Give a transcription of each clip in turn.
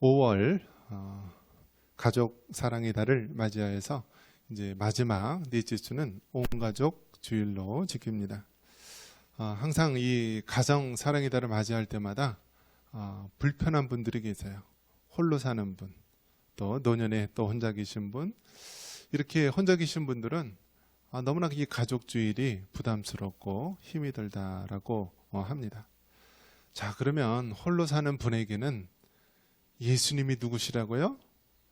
5월 가족 사랑의 달을 맞이하여서 이제 마지막 넷째 주는 온 가족 주일로 지킵니다. 항상 이 가정 사랑의 달을 맞이할 때마다 불편한 분들이 계세요. 홀로 사는 분, 또 노년에 또 혼자 계신 분, 이렇게 혼자 계신 분들은 너무나 이 가족 주일이 부담스럽고 힘이 들다라고 합니다. 자, 그러면 홀로 사는 분에게는 예수님이 누구시라고요?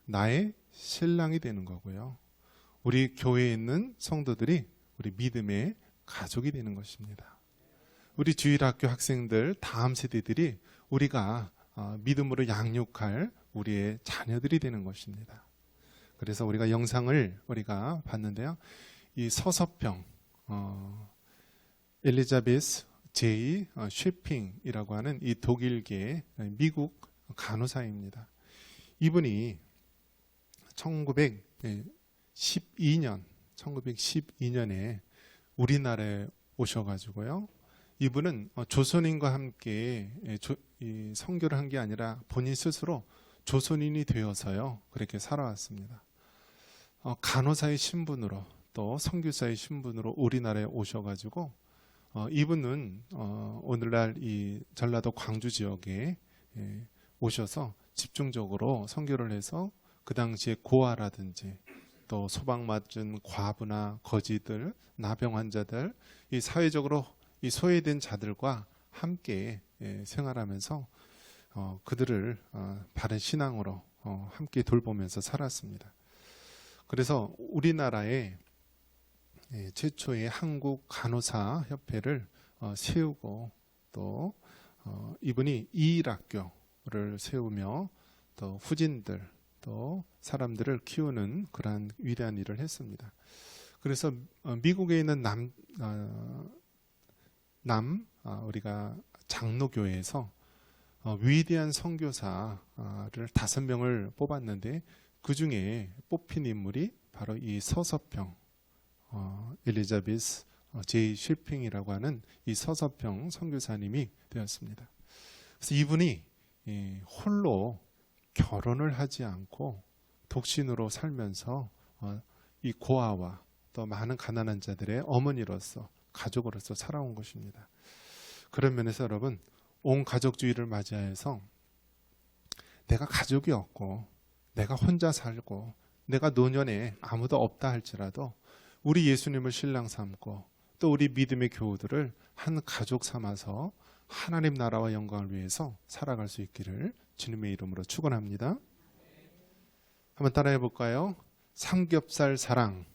나의 신랑이 되는 거고요. 우리 교회에 있는 성도들이 우리 믿음의 가족이 되는 것입니다. 우리 주일학교 학생들, 다음 세대들이 우리가 믿음으로 양육할 우리의 자녀들이 되는 것입니다. 그래서 우리가 영상을 우리가 봤는데요. 이 서서평, 엘리자베스 제이 쉐핑이라고 하는 이 독일계 미국 간호사입니다. 이분이 1912년에 우리나라에 오셔가지고요. 이분은 조선인과 함께 선교를 한 게 아니라 본인 스스로 조선인이 되어서요. 그렇게 살아왔습니다. 간호사의 신분으로 또 선교사의 신분으로 우리나라에 오셔가지고 이분은 오늘날 이 전라도 광주 지역에 오셔서 집중적으로 선교를 해서 그 당시에 고아라든지 또 소방 맞은 과부나 거지들, 나병 환자들, 이 사회적으로 이 소외된 자들과 함께 생활하면서 그들을 바른 신앙으로 함께 돌보면서 살았습니다. 그래서 우리나라에 최초의 한국 간호사 협회를 세우고 또 이분이 이일학교를 세우며 또 후진들 또 사람들을 키우는 그러한 위대한 일을 했습니다. 그래서 미국에 있는 우리가 장로교회에서 위대한 선교사를 5명을 뽑았는데 그 중에 뽑힌 인물이 바로 이 서서평 엘리자베스 제이 쉐핑이라고 하는 이 서서평 선교사님이 되었습니다. 그래서 이분이 홀로 결혼을 하지 않고 독신으로 살면서 이 고아와 또 많은 가난한 자들의 어머니로서 가족으로서 살아온 것입니다. 그런 면에서 여러분, 온 가족주의를 맞이해서 내가 가족이 없고 내가 혼자 살고 내가 노년에 아무도 없다 할지라도 우리 예수님을 신랑 삼고 또 우리 믿음의 교우들을 한 가족 삼아서 하나님 나라와 영광을 위해서 살아갈 수 있기를 주님의 이름으로 축원합니다. 한번 따라해 볼까요? 삼겹살 사랑,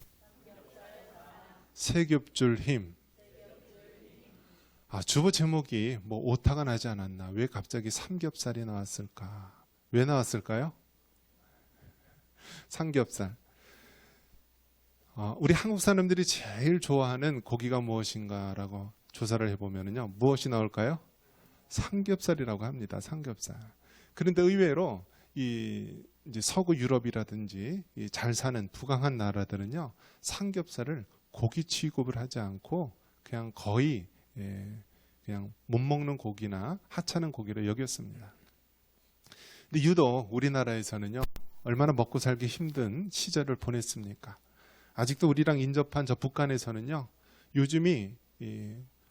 세겹줄 힘. 주보 제목이 뭐 오타가 나지 않았나? 왜 갑자기 삼겹살이 나왔을까? 왜 나왔을까요? 삼겹살. 우리 한국 사람들이 제일 좋아하는 고기가 무엇인가라고 조사를 해보면요, 무엇이 나올까요? 삼겹살이라고 합니다. 삼겹살. 그런데 의외로 이제 서구 유럽이라든지 잘 사는 부강한 나라들은요, 삼겹살을 고기 취급을 하지 않고 그냥 거의 그냥 못 먹는 고기나 하찮은 고기로 여겼습니다. 근데 유독 우리나라에서는요, 얼마나 먹고 살기 힘든 시절을 보냈습니까? 아직도 우리랑 인접한 저 북한에서는요, 요즘이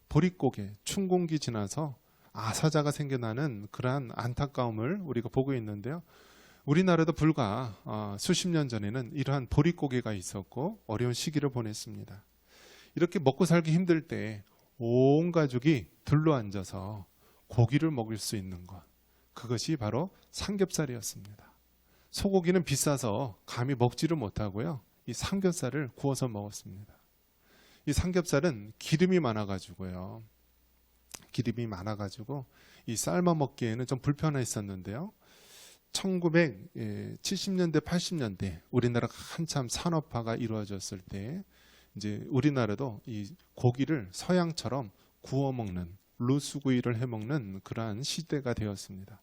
보릿고개, 춘공기 지나서 아사자가 생겨나는 그러한 안타까움을 우리가 보고 있는데요. 우리나라도 불과 수십 년 전에는 이러한 보릿고개가 있었고 어려운 시기를 보냈습니다. 이렇게 먹고 살기 힘들 때 온 가족이 둘러앉아서 고기를 먹을 수 있는 것, 그것이 바로 삼겹살이었습니다. 소고기는 비싸서 감히 먹지를 못하고요, 이 삼겹살을 구워서 먹었습니다. 이 삼겹살은 기름이 많아가지고요. 이 삶아 먹기에는 좀 불편했었는데요. 1970년대, 80년대 우리나라가 한참 산업화가 이루어졌을 때 이제 우리나라도 이 고기를 서양처럼 구워 먹는, 로스구이를 해 먹는 그러한 시대가 되었습니다.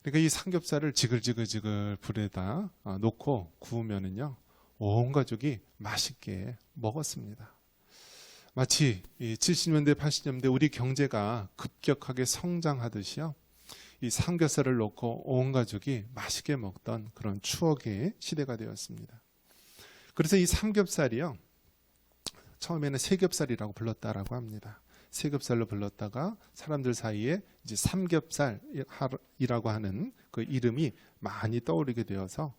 그러니까 이 삼겹살을 지글지글 불에다 놓고 구우면은요, 온 가족이 맛있게 먹었습니다. 마치 이 70년대, 80년대 우리 경제가 급격하게 성장하듯이요, 이 삼겹살을 놓고 온 가족이 맛있게 먹던 그런 추억의 시대가 되었습니다. 그래서 이 삼겹살이요, 처음에는 세겹살이라고 불렀다라고 합니다. 세겹살로 불렀다가 사람들 사이에 이제 삼겹살이라고 하는 그 이름이 많이 떠오르게 되어서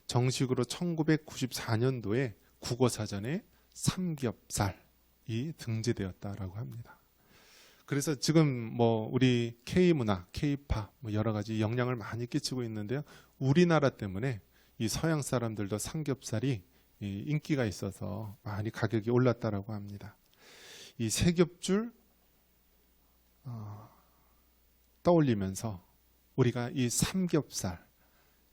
정식으로 1994년도에 국어사전에 삼겹살이 등재되었다라고 합니다. 그래서 지금 뭐 우리 K문화, K팝 뭐 여러 가지 영향을 많이 끼치고 있는데요. 우리나라 때문에 이 서양 사람들도 삼겹살이 인기가 있어서 많이 가격이 올랐다라고 합니다. 이 세겹줄 떠올리면서 우리가 이 삼겹살,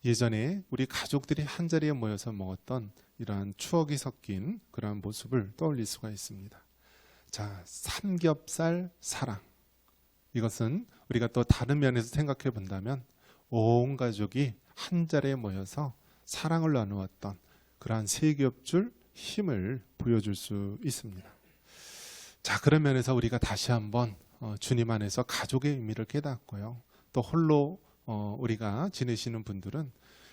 예전에 우리 가족들이 한자리에 모여서 먹었던 이러한 추억이 섞인 그러한 모습을 떠올릴 수가 있습니다. 자, 삼겹살 사랑. 이것은 우리가 또 다른 면에서 생각해 본다면 온 가족이 한자리에 모여서 사랑을 나누었던 그러한 세겹줄 힘을 보여줄 수 있습니다. 자, 그런 면에서 우리가 다시 한번 주님 안에서 가족의 의미를 깨닫고요. 또 홀로 우리가 지내시는 분들은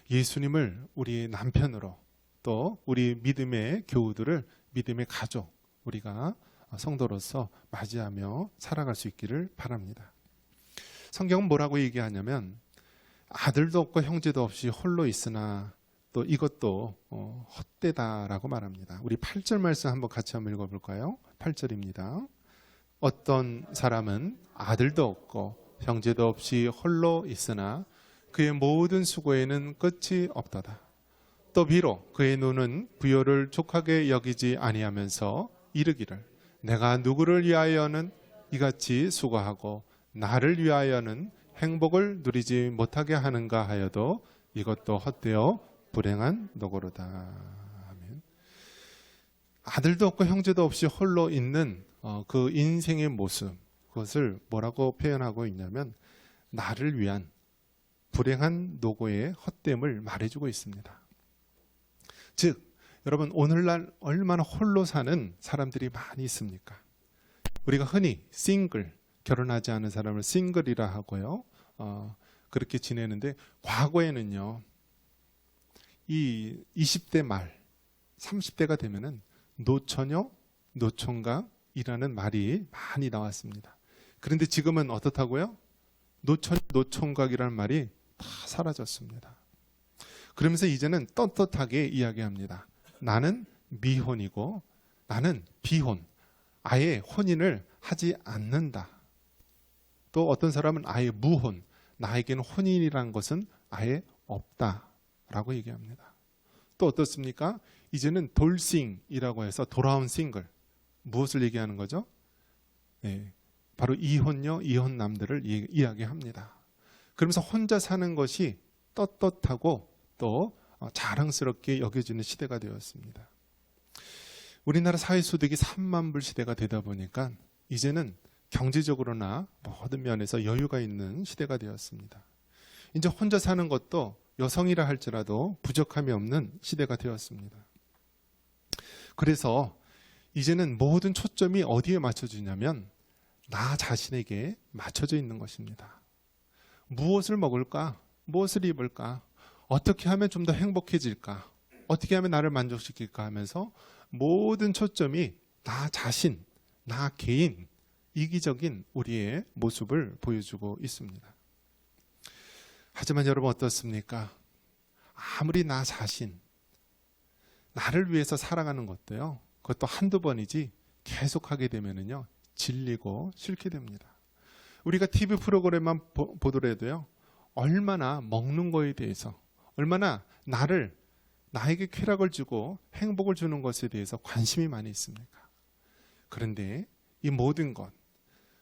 예수님을 우리 남편으로, 또 우리 믿음의 교우들을 믿음의 가족, 우리가 성도로서 맞이하며 살아갈 수 있기를 바랍니다. 성경은 뭐라고 얘기하냐면 아들도 없고 형제도 없이 홀로 있으나 또 이것도 헛되다라고 말합니다. 우리 8절 말씀 한번 같이 한번 읽어볼까요? 8절입니다. 어떤 사람은 아들도 없고 형제도 없이 홀로 있으나 그의 모든 수고에는 끝이 없도다. 또 비록 그의 눈은 부요를 족하게 여기지 아니하면서 이르기를 내가 누구를 위하여는 이같이 수고하고 나를 위하여는 행복을 누리지 못하게 하는가 하여도 이것도 헛되어 불행한 노고로다. 아멘. 아들도 없고 형제도 없이 홀로 있는 그 인생의 모습, 그것을 뭐라고 표현하고 있냐면 나를 위한 불행한 노고의 헛됨을 말해주고 있습니다. 즉 여러분, 오늘날 얼마나 홀로 사는 사람들이 많이 있습니까? 우리가 흔히 싱글, 결혼하지 않은 사람을 싱글이라 하고요, 그렇게 지내는데 과거에는요, 이 20대 말 30대가 되면은 노처녀, 노총각이라는 말이 많이 나왔습니다. 그런데 지금은 어떻다고요? 노처녀, 노총각이라는 말이 다 사라졌습니다. 그러면서 이제는 떳떳하게 이야기합니다. 나는 미혼이고 나는 비혼, 아예 혼인을 하지 않는다. 또 어떤 사람은 아예 무혼, 나에게는 혼인이라는 것은 아예 없다라고 얘기합니다. 또 어떻습니까? 이제는 돌싱이라고 해서 돌아온 싱글, 무엇을 얘기하는 거죠? 네, 바로 이혼녀, 이혼남들을 이야기합니다. 그러면서 혼자 사는 것이 떳떳하고 또 자랑스럽게 여겨지는 시대가 되었습니다. 우리나라 사회소득이 3만 불 시대가 되다 보니까 이제는 경제적으로나 모든 면에서 여유가 있는 시대가 되었습니다. 이제 혼자 사는 것도 여성이라 할지라도 부족함이 없는 시대가 되었습니다. 그래서 이제는 모든 초점이 어디에 맞춰지냐면 나 자신에게 맞춰져 있는 것입니다. 무엇을 먹을까? 무엇을 입을까? 어떻게 하면 좀 더 행복해질까? 어떻게 하면 나를 만족시킬까 하면서 모든 초점이 나 자신, 나 개인, 이기적인 우리의 모습을 보여주고 있습니다. 하지만 여러분 어떻습니까? 아무리 나 자신, 나를 위해서 살아가는 것도요, 그것도 한두 번이지 계속하게 되면은요, 질리고 싫게 됩니다. 우리가 TV 프로그램만 보더라도요, 얼마나 먹는 거에 대해서, 얼마나 나에게 쾌락을 주고 행복을 주는 것에 대해서 관심이 많이 있습니까? 그런데 이 모든 것,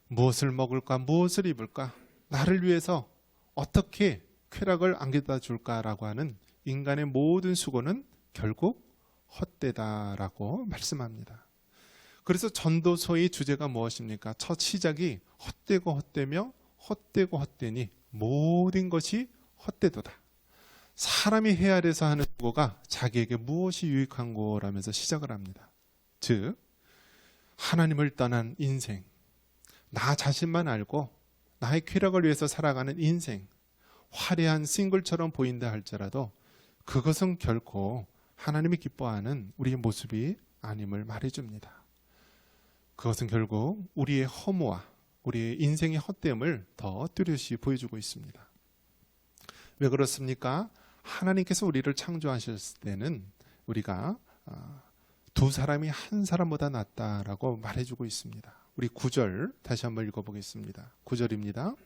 무엇을 먹을까, 무엇을 입을까, 나를 위해서 어떻게 쾌락을 안겨다 줄까라고 하는 인간의 모든 수고는 결국 헛되다라고 말씀합니다. 그래서 전도서의 주제가 무엇입니까? 첫 시작이 헛되고 헛되며 헛되고 헛되니 모든 것이 헛되도다. 사람이 헤아려서 하는 수고가 자기에게 무엇이 유익한 거라면서 시작을 합니다. 즉 하나님을 떠난 인생, 나 자신만 알고 나의 쾌락을 위해서 살아가는 인생, 화려한 싱글처럼 보인다 할지라도 그것은 결코 하나님이 기뻐하는 우리의 모습이 아님을 말해줍니다. 그것은 결국 우리의 허무와 우리의 인생의 헛됨을 더 뚜렷이 보여주고 있습니다. 왜 그렇습니까? 하나님께서 우리를 창조하셨을 때는 우리가 두 사람이 한 사람보다 낫다라고 말해주고 있습니다. 우리 9절 다시 한번 읽어보겠습니다. 9절입니다.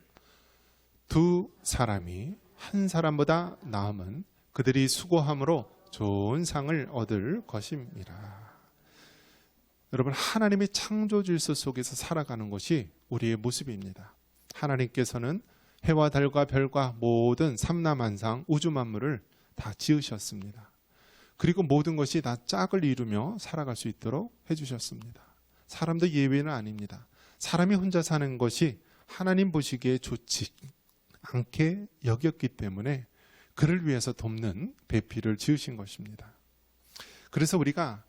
두 사람이 한 사람보다 나음은 그들이 수고함으로 좋은 상을 얻을 것입니다. 여러분, 하나님의 창조 질서 속에서 살아가는 것이 우리의 모습입니다. 하나님께서는 해와 달과 별과 모든 삼라만상 우주 만물을 다 지으셨습니다. 그리고 모든 것이 다 짝을 이루며 살아갈 수 있도록 해주셨습니다. 사람도 예외는 아닙니다. 사람이 혼자 사는 것이 하나님 보시기에 좋지 않게 여겼기 때문에 그를 위해서 돕는 배필을 지으신 것입니다. 그래서 우리가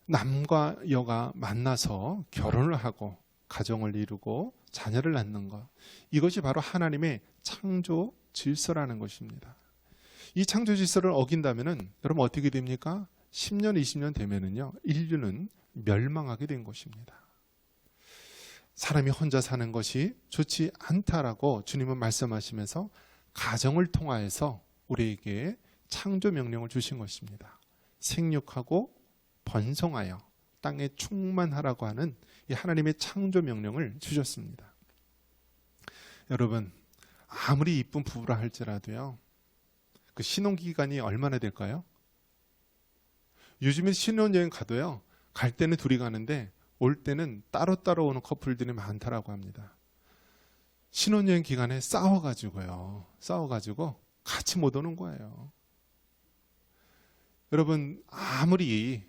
남과 여가 만나서 결혼을 하고 가정을 이루고 자녀를 낳는 것, 이것이 바로 하나님의 창조 질서라는 것입니다. 이 창조 질서를 어긴다면은 여러분 어떻게 됩니까? 10년, 20년 되면은요, 인류는 멸망하게 된 것입니다. 사람이 혼자 사는 것이 좋지 않다라고 주님은 말씀하시면서 가정을 통하여서 우리에게 창조 명령을 주신 것입니다. 생육하고 번성하여 땅에 충만하라고 하는 이 하나님의 창조 명령을 주셨습니다. 여러분, 아무리 이쁜 부부라 할지라도요, 그 신혼기간이 얼마나 될까요? 요즘에 신혼여행 가도요, 갈 때는 둘이 가는데 올 때는 따로따로 오는 커플들이 많다라고 합니다. 신혼여행 기간에 싸워가지고 같이 못 오는 거예요. 여러분, 아무리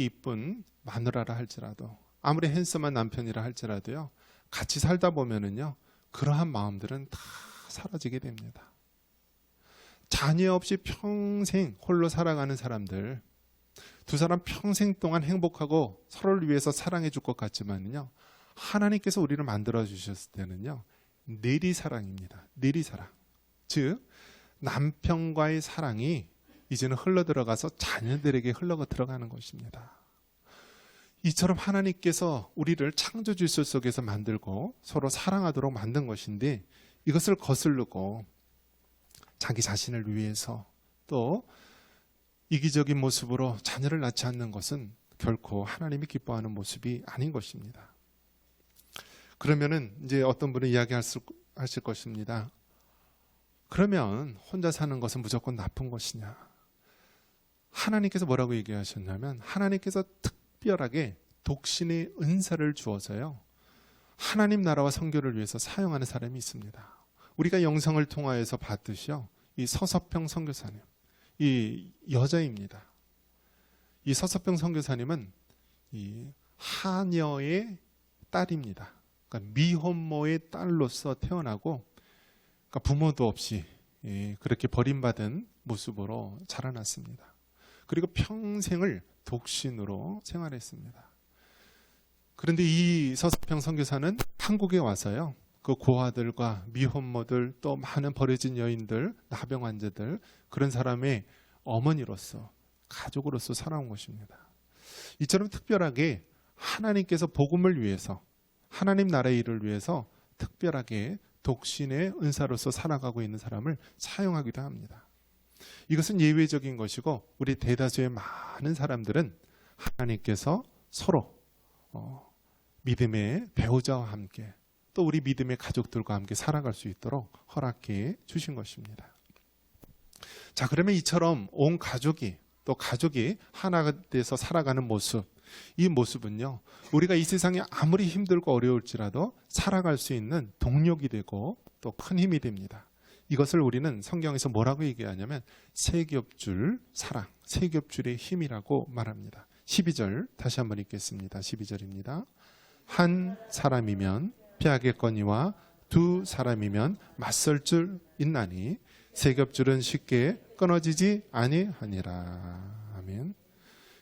이쁜 마누라라 할지라도, 아무리 핸섬한 남편이라 할지라도요, 같이 살다 보면은요, 그러한 마음들은 다 사라지게 됩니다. 자녀 없이 평생 홀로 살아가는 사람들, 두 사람 평생 동안 행복하고 서로를 위해서 사랑해 줄 것 같지만요, 하나님께서 우리를 만들어 주셨을 때는요, 내리사랑입니다. 내리사랑. 즉, 남편과의 사랑이 이제는 흘러들어가서 자녀들에게 흘러 들어가는 것입니다. 이처럼 하나님께서 우리를 창조 질서 속에서 만들고 서로 사랑하도록 만든 것인데, 이것을 거스르고 자기 자신을 위해서 또 이기적인 모습으로 자녀를 낳지 않는 것은 결코 하나님이 기뻐하는 모습이 아닌 것입니다. 그러면은 이제 어떤 분은 이야기하실 것입니다. 그러면 혼자 사는 것은 무조건 나쁜 것이냐? 하나님께서 뭐라고 얘기하셨냐면, 하나님께서 특별하게 독신의 은사를 주어서요, 하나님 나라와 선교를 위해서 사용하는 사람이 있습니다. 우리가 영상을 통하여서 봤듯이요, 이 서서평 선교사님, 이 여자입니다. 이 서서평 선교사님은 이 하녀의 딸입니다. 그러니까 미혼모의 딸로서 태어나고, 그러니까 부모도 없이 그렇게 버림받은 모습으로 자라났습니다. 그리고 평생을 독신으로 생활했습니다. 그런데 이 서서평 선교사는 한국에 와서요, 그 고아들과 미혼모들, 또 많은 버려진 여인들, 나병 환자들, 그런 사람의 어머니로서, 가족으로서 살아온 것입니다. 이처럼 특별하게 하나님께서 복음을 위해서, 하나님 나라의 일을 위해서 특별하게 독신의 은사로서 살아가고 있는 사람을 사용하기도 합니다. 이것은 예외적인 것이고, 우리 대다수의 많은 사람들은 하나님께서 서로 믿음의 배우자와 함께, 또 우리 믿음의 가족들과 함께 살아갈 수 있도록 허락해 주신 것입니다. 자, 그러면 이처럼 온 가족이, 또 가족이 하나가 돼서 살아가는 모습, 이 모습은요, 우리가 이 세상에 아무리 힘들고 어려울지라도 살아갈 수 있는 동력이 되고 또 큰 힘이 됩니다. 이것을 우리는 성경에서 뭐라고 얘기하냐면 세겹줄 사랑, 세겹줄의 힘이라고 말합니다. 12절 다시 한번 읽겠습니다. 12절입니다. 한 사람이면 피하겠거니와 두 사람이면 맞설 줄 있나니 세겹줄은 쉽게 끊어지지 아니하니라. 아멘.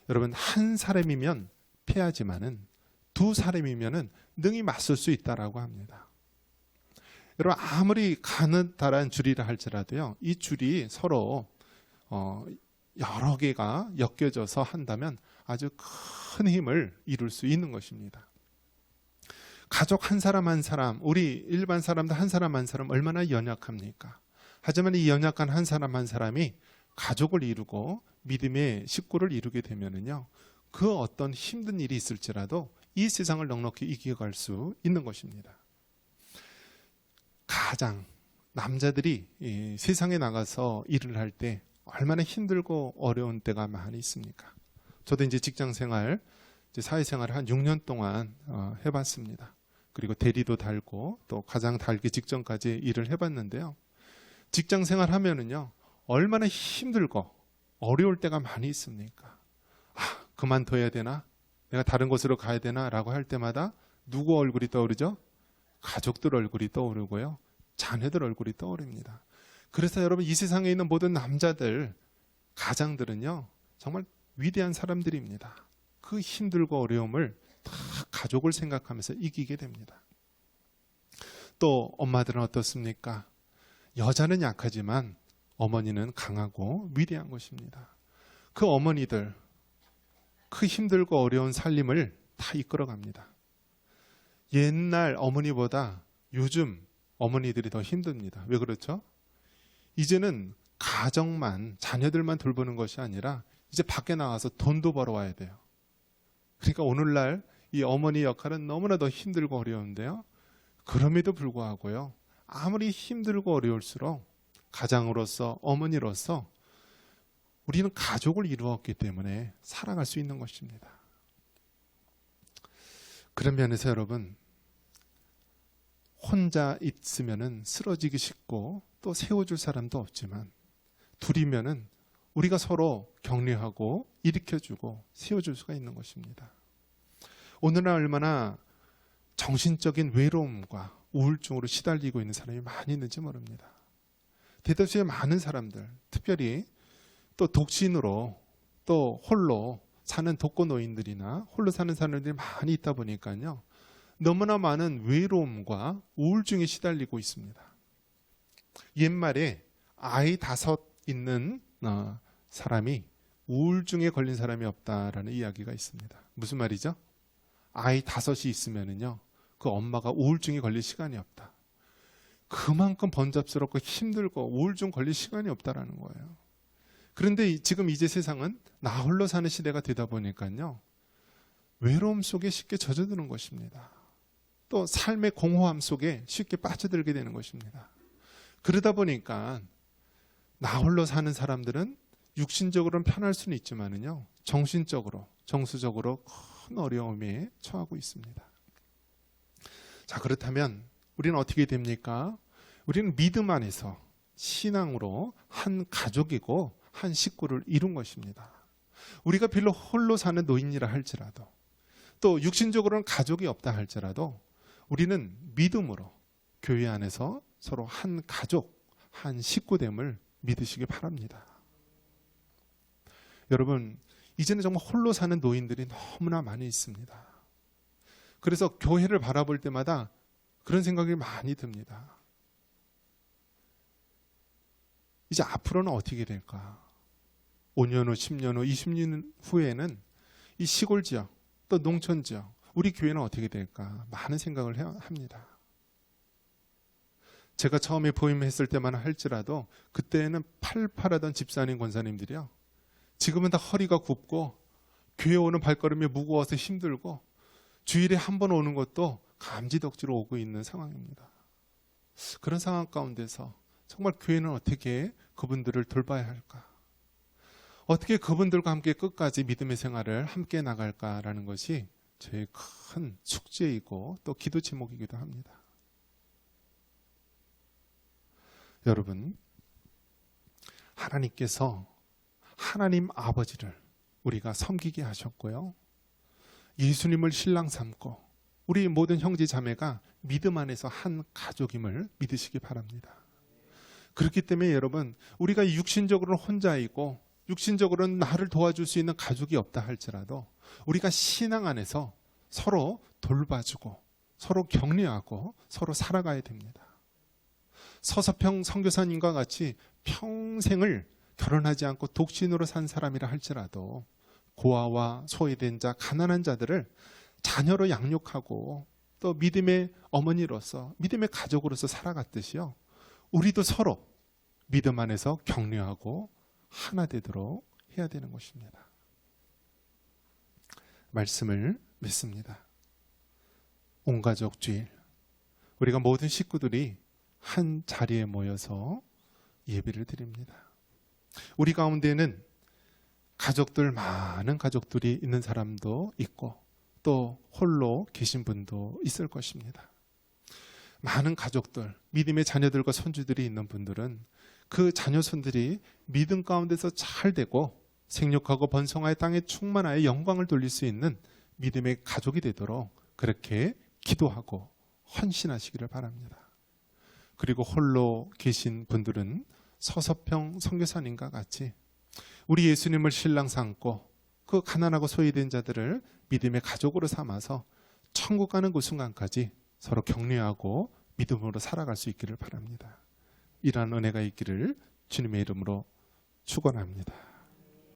여러분, 한 사람이면 패하지만은 두 사람이면은 능히 맞설 수 있다라고 합니다. 여러분 아무리 가느다란 줄이라 할지라도요, 이 줄이 서로 여러 개가 엮여져서 한다면 아주 큰 힘을 이룰 수 있는 것입니다. 가족 한 사람 한 사람, 우리 일반 사람들 한 사람 한 사람 얼마나 연약합니까? 하지만 이 연약한 한 사람 한 사람이 가족을 이루고 믿음의 식구를 이루게 되면은요, 그 어떤 힘든 일이 있을지라도 이 세상을 넉넉히 이겨갈 수 있는 것입니다. 가장 남자들이 이 세상에 나가서 일을 할 때 얼마나 힘들고 어려운 때가 많이 있습니까? 저도 이제 직장 생활, 이제 사회생활을 한 6년 동안 해봤습니다. 그리고 대리도 달고 또 가장 달기 직전까지 일을 해봤는데요. 직장 생활 하면은요, 얼마나 힘들고 어려울 때가 많이 있습니까? 그만둬야 되나? 내가 다른 곳으로 가야 되나? 라고 할 때마다 누구 얼굴이 떠오르죠? 가족들 얼굴이 떠오르고요, 자녀들 얼굴이 떠오릅니다. 그래서 여러분, 이 세상에 있는 모든 남자들, 가장들은요, 정말 위대한 사람들입니다. 그 힘들고 어려움을 다 가족을 생각하면서 이기게 됩니다. 또 엄마들은 어떻습니까? 여자는 약하지만 어머니는 강하고 위대한 것입니다. 그 어머니들, 그 힘들고 어려운 살림을 다 이끌어갑니다. 옛날 어머니보다 요즘 어머니들이 더 힘듭니다. 왜 그렇죠? 이제는 가정만, 자녀들만 돌보는 것이 아니라 이제 밖에 나가서 돈도 벌어와야 돼요. 그러니까 오늘날 이 어머니 역할은 너무나 더 힘들고 어려운데요, 그럼에도 불구하고요, 아무리 힘들고 어려울수록 가장으로서, 어머니로서 우리는 가족을 이루었기 때문에 살아갈 수 있는 것입니다. 그런 면에서 여러분, 혼자 있으면은 쓰러지기 쉽고 또 세워줄 사람도 없지만 둘이면은 우리가 서로 격려하고 일으켜주고 세워줄 수가 있는 것입니다. 오늘날 얼마나 정신적인 외로움과 우울증으로 시달리고 있는 사람이 많이 있는지 모릅니다. 대다수의 많은 사람들, 특별히 또 독신으로 또 홀로 사는 독거노인들이나 홀로 사는 사람들이 많이 있다 보니까요, 너무나 많은 외로움과 우울증에 시달리고 있습니다. 옛말에 아이 5 있는 사람이 우울증에 걸린 사람이 없다라는 이야기가 있습니다. 무슨 말이죠? 아이 5이 있으면은요, 그 엄마가 우울증에 걸릴 시간이 없다. 그만큼 번잡스럽고 힘들고 우울증 걸릴 시간이 없다라는 거예요. 그런데 지금 이제 세상은 나 홀로 사는 시대가 되다 보니까요, 외로움 속에 쉽게 젖어드는 것입니다. 또 삶의 공허함 속에 쉽게 빠져들게 되는 것입니다. 그러다 보니까 나 홀로 사는 사람들은 육신적으로는 편할 수는 있지만은요, 정신적으로, 정서적으로 큰 어려움에 처하고 있습니다. 자, 그렇다면 우리는 어떻게 됩니까? 우리는 믿음 안에서 신앙으로 한 가족이고 한 식구를 이룬 것입니다. 우리가 비록 홀로 사는 노인이라 할지라도, 또 육신적으로는 가족이 없다 할지라도 우리는 믿음으로 교회 안에서 서로 한 가족, 한 식구됨을 믿으시기 바랍니다. 여러분, 이제는 정말 홀로 사는 노인들이 너무나 많이 있습니다. 그래서 교회를 바라볼 때마다 그런 생각이 많이 듭니다. 이제 앞으로는 어떻게 될까? 5년 후, 10년 후, 20년 후에는 이 시골 지역, 또 농촌 지역, 우리 교회는 어떻게 될까? 많은 생각을 합니다. 제가 처음에 부임했을 때만 할지라도 그때는 팔팔하던 집사님, 권사님들이요, 지금은 다 허리가 굽고 교회 오는 발걸음이 무거워서 힘들고 주일에 한 번 오는 것도 감지덕지로 오고 있는 상황입니다. 그런 상황 가운데서 정말 교회는 어떻게 그분들을 돌봐야 할까? 어떻게 그분들과 함께 끝까지 믿음의 생활을 함께 나갈까라는 것이 저의 큰 숙제이고 또 기도 제목이기도 합니다. 여러분, 하나님께서 하나님 아버지를 우리가 섬기게 하셨고요, 예수님을 신랑 삼고 우리 모든 형제 자매가 믿음 안에서 한 가족임을 믿으시기 바랍니다. 그렇기 때문에 여러분, 우리가 육신적으로는 혼자이고 육신적으로는 나를 도와줄 수 있는 가족이 없다 할지라도 우리가 신앙 안에서 서로 돌봐주고 서로 격려하고 서로 살아가야 됩니다. 서서평 선교사님과 같이 평생을 결혼하지 않고 독신으로 산 사람이라 할지라도 고아와 소외된 자, 가난한 자들을 자녀로 양육하고 또 믿음의 어머니로서 믿음의 가족으로서 살아갔듯이요. 우리도 서로 믿음 안에서 격려하고 하나 되도록 해야 되는 것입니다. 말씀을 맺습니다. 온가족 주일, 우리가 모든 식구들이 한 자리에 모여서 예배를 드립니다. 우리 가운데는 가족들, 많은 가족들이 있는 사람도 있고 또 홀로 계신 분도 있을 것입니다. 많은 가족들, 믿음의 자녀들과 손주들이 있는 분들은 그 자녀 손들이 믿음 가운데서 잘 되고 생육하고 번성하여 땅에 충만하여 영광을 돌릴 수 있는 믿음의 가족이 되도록 그렇게 기도하고 헌신하시기를 바랍니다. 그리고 홀로 계신 분들은 서서평 선교사님과 같이 우리 예수님을 신랑 삼고 그 가난하고 소외된 자들을 믿음의 가족으로 삼아서 천국 가는 그 순간까지 서로 격려하고 믿음으로 살아갈 수 있기를 바랍니다. 이러한 은혜가 있기를 주님의 이름으로 축원합니다.